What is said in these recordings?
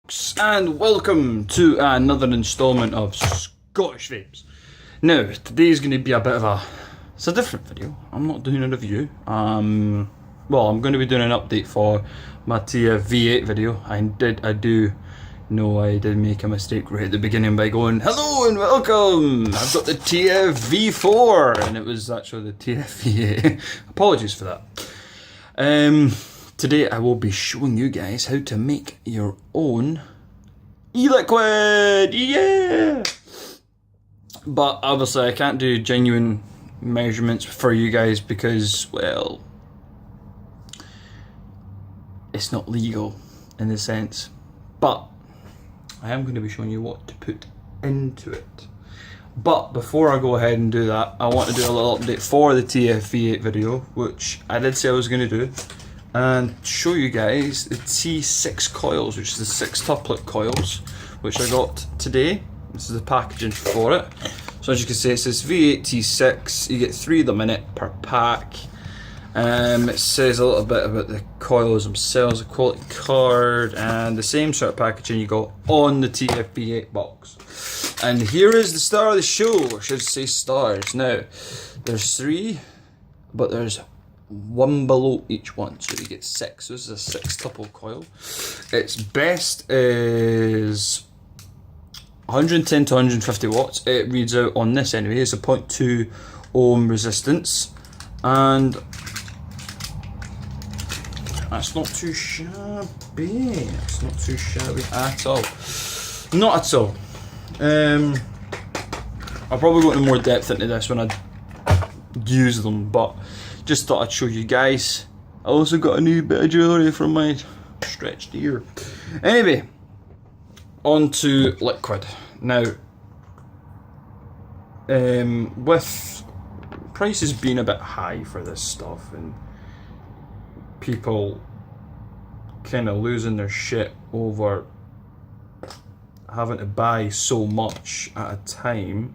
And welcome to another installment of Scottish Vapes. Now, today's going to be a bit of it's a different video. I'm not doing a review. Well, I'm going to be doing an update for my Tfv8 video. I do know I did make a mistake right at the beginning by going, hello and welcome! I've got the Tfv4, and it was actually the Tfv8. Apologies for that. Today I will be showing you guys how to make your own e-liquid, yeah! But obviously I can't do genuine measurements for you guys because, well, it's not legal in a sense. But I am going to be showing you what to put into it. But before I go ahead and do that, I want to do a little update for the Tfv8 video, which I did say I was going to do, and show you guys the T6 coils, which is the 6 tuplet coils, which I got today. This is the packaging for it. So as you can see, it says V8 T6. You get 3 of them in it per pack. It says a little bit about the coils themselves, a quality card, and the same sort of packaging you got on the Tfv8 box. And here is the star of the show. I should say stars. Now, there's 3, but there's 1 below each one, so you get 6. So this is a 6 tuple coil. Its best is 110 to 150 watts. It reads out on this anyway. It's a 0.2 ohm resistance, and that's not too shabby. It's not too shabby at all. Not at all. I'll probably go into more depth into this when I use them, but just thought I'd show you guys. I also got a new bit of jewellery from my stretched ear. Anyway, on to liquid. Now, with prices being a bit high for this stuff and people kind of losing their shit over having to buy so much at a time,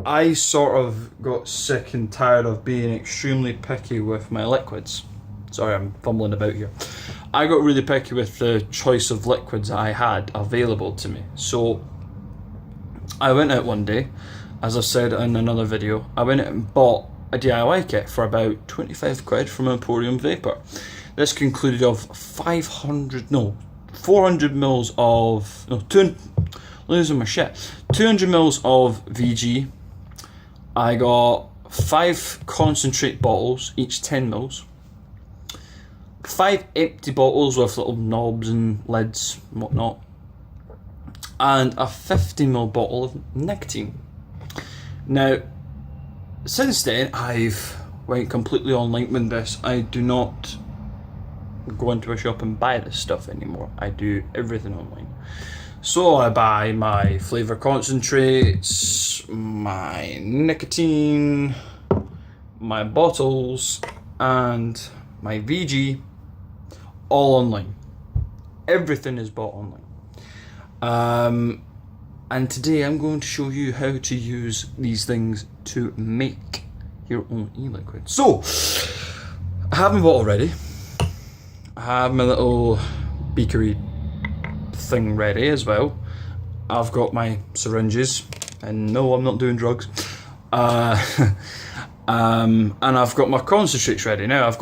I sort of got sick and tired of being extremely picky with my liquids. Sorry, I'm fumbling about here. I got really picky with the choice of liquids I had available to me. So I went out one day, as I've said in another video, I went out and bought a DIY kit for about 25 quid from Emporium Vapor. This concluded of 400 mils of, no, 200 mils of VG. I got 5 concentrate bottles, each 10 mils. 5 empty bottles with little knobs and lids and whatnot. And a 50ml bottle of nicotine. Now, since then, I've went completely online with this. I do not go into a shop and buy this stuff anymore. I do everything online. So I buy my flavour concentrates, my nicotine, my bottles, and my VG, all online. Everything is bought online. And today I'm going to show you how to use these things to make your own e-liquid. So, I have my bottle ready. I have my little beakery thing ready as well. I've got my syringes, and no, I'm not doing drugs. And I've got my concentrates ready. Now I've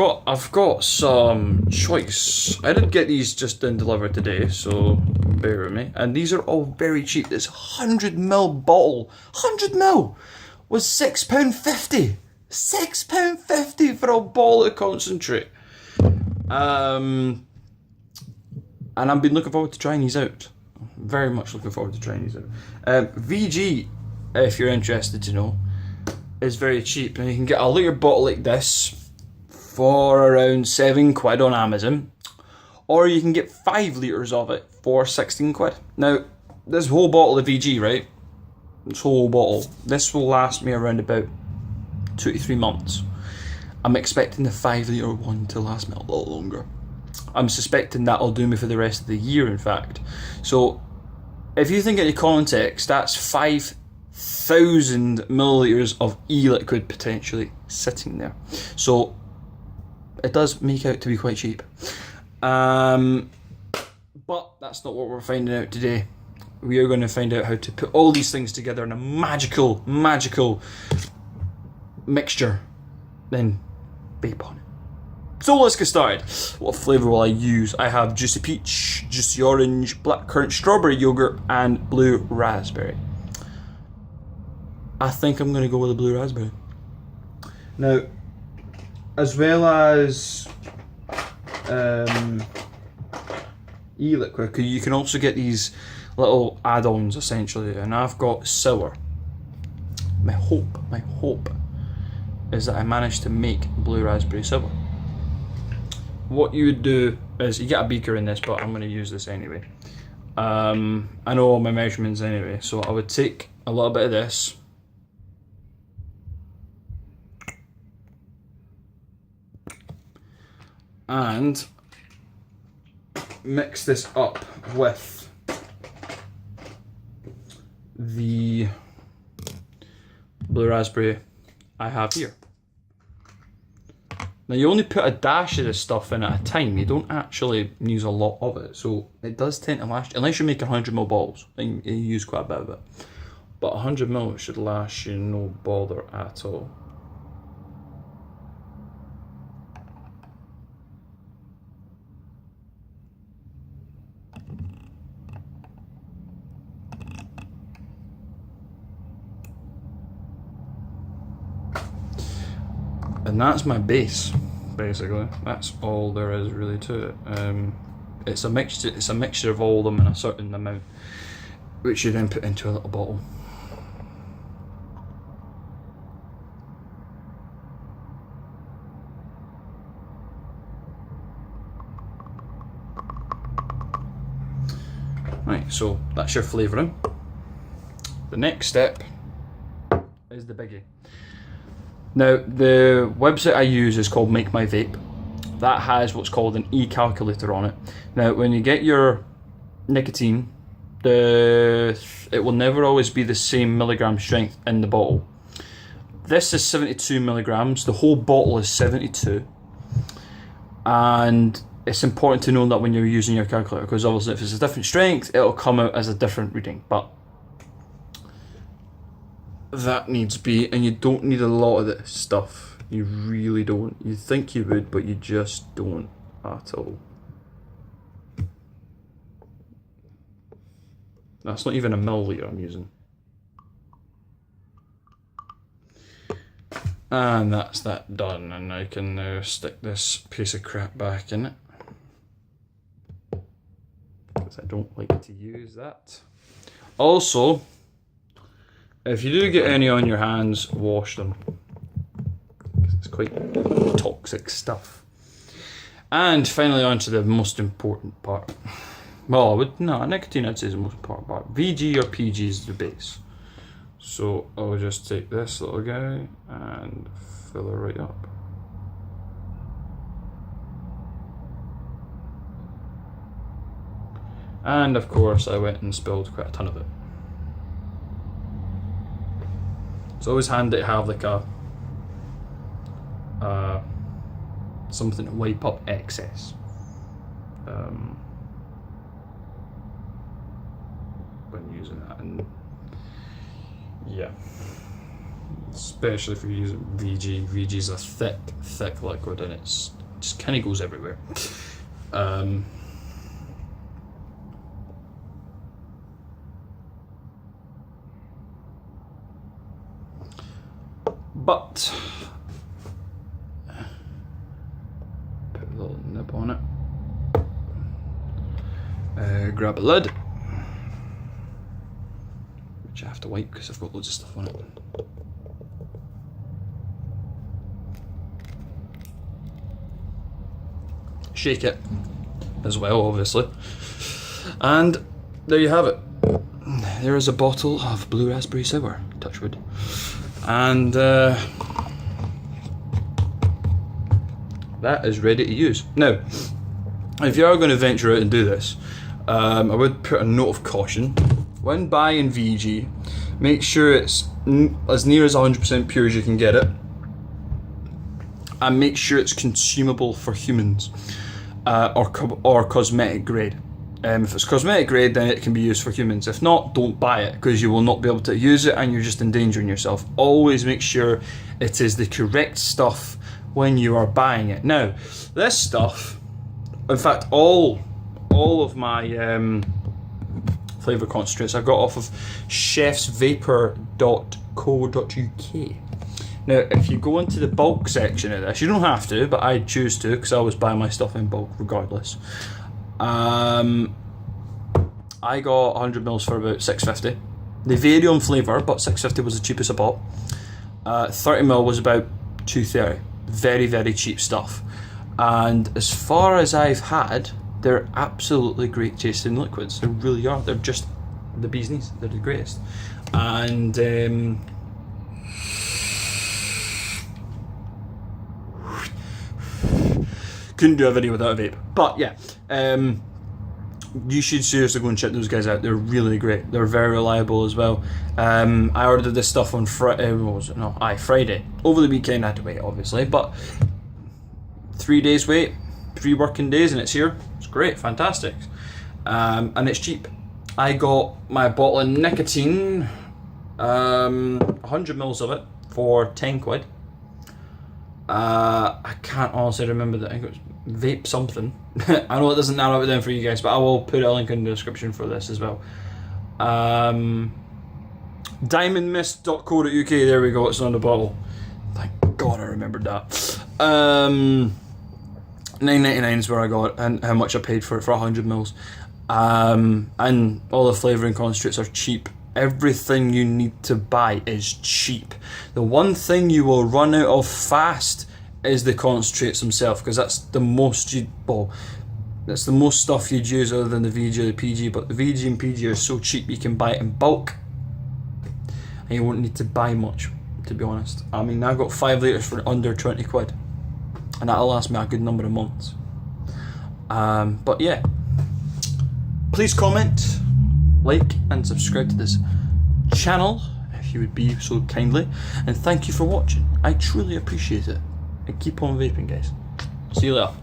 got some choice. I did get these just delivered today, so bear with me. And these are all very cheap. This 100ml bottle, 100ml, was £6.50. £6.50 for a bottle of concentrate. And I've been looking forward to trying these out. Very much looking forward to trying these out. VG, if you're interested to know, is very cheap. Now you can get a litre bottle like this for around 7 quid on Amazon, or you can get 5 litres of it for 16 quid. Now, this whole bottle of VG, right? This whole bottle, this will last me around about 2 to 3 months. I'm expecting the 5 litre one to last me a lot longer. I'm suspecting that'll do me for the rest of the year, in fact. So, if you think any context, that's 5,000 millilitres of e-liquid potentially sitting there. So, it does make out to be quite cheap. But that's not what we're finding out today. We are going to find out how to put all these things together in a magical mixture, then vape on it. So let's get started. What flavour will I use? I have juicy peach, juicy orange, blackcurrant strawberry yogurt, and blue raspberry. I think I'm going to go with the blue raspberry. Now, as well as e-liquid, you can also get these little add-ons essentially, and I've got sour. My hope is that I managed to make blue raspberry sour. What you would do is, you get a beaker in this, but I'm going to use this anyway. I know all my measurements anyway, so I would take a little bit of this, and mix this up with the blue raspberry I have here. Now you only put a dash of this stuff in at a time, you don't actually use a lot of it, so it does tend to last, unless you're making 100ml bottles, then you use quite a bit of it. But 100ml should last you no bother at all. And that's my base, basically. That's all there is really to it. It's a mixture. It's a mixture of all of them in a certain amount, which you then put into a little bottle. Right, so that's your flavouring. The next step is the biggie. Now, the website I use is called Make My Vape. That has what's called an e-calculator on it. Now, when you get your nicotine, it will never always be the same milligram strength in the bottle. This is 72 milligrams. The whole bottle is 72. And it's important to know that when you're using your calculator, because obviously if it's a different strength, it'll come out as a different reading. But that needs be, and you don't need a lot of this stuff. You really don't. You think you would, but you just don't at all. That's not even a milliliter I'm using. And that's that done, and I can now stick this piece of crap back in it, because I don't like to use that. Also, if you do get any on your hands, wash them, because it's quite toxic stuff. And finally, on to the most important part. Well, nicotine I'd say is the most important part. VG or PG is the base. So I'll just take this little guy and fill it right up. And of course, I went and spilled quite a ton of it. It's always handy to have like a something to wipe up excess. When using that, and yeah, especially if you're using VG. VG is a thick liquid, and it just kind of goes everywhere. But put a little nib on it. Grab a lid, which I have to wipe because I've got loads of stuff on it. Shake it as well, obviously. And there you have it. There is a bottle of blue raspberry sour, touch wood. And that is ready to use. Now, if you are going to venture out and do this, I would put a note of caution. When buying VG, make sure it's as near as 100% pure as you can get it, and make sure it's consumable for humans. or cosmetic grade. If it's cosmetic grade, then it can be used for humans. If not, don't buy it, because you will not be able to use it and you're just endangering yourself. Always make sure it is the correct stuff when you are buying it. Now, this stuff, in fact, all of my flavour concentrates I got off of chefsvapor.co.uk. Now, if you go into the bulk section of this, you don't have to, but I choose to, because I always buy my stuff in bulk regardless. I got 100 mils for about $6.50. They vary on flavour, but $6.50 was the cheapest I bought. 30 mil was about $2.30. Very, very cheap stuff. And as far as I've had, they're absolutely great tasting liquids. They really are. They're just the bee's knees. They're the greatest. And couldn't do a video without a vape. But yeah, you should seriously go and check those guys out. They're really great. They're very reliable as well. I ordered this stuff on Friday. Friday. Over the weekend I had to wait, obviously, but 3 days wait, 3 working days, and it's here. It's great, fantastic, and it's cheap. I got my bottle of nicotine, 100 mils of it for 10 quid. I can't honestly remember that. I think it was vape something. I know it doesn't narrow it down for you guys, but I will put a link in the description for this as well. Diamondmist.co.uk, there we go, it's on the bottle. Thank God I remembered that. $9.99 is where I got it, and how much I paid for it for 100 mils. And all the flavouring concentrates are cheap. Everything you need to buy is cheap. The one thing you will run out of fast is the concentrates themselves, because that's the most that's the most stuff you'd use other than the VG or the PG. But the VG and PG are so cheap you can buy it in bulk, and you won't need to buy much, to be honest. I mean, I got 5 litres for under 20 quid, and that'll last me a good number of months. But yeah, please comment, like and subscribe to this channel if you would be so kindly, and thank you for watching. I truly appreciate it, and keep on vaping, guys. See you later.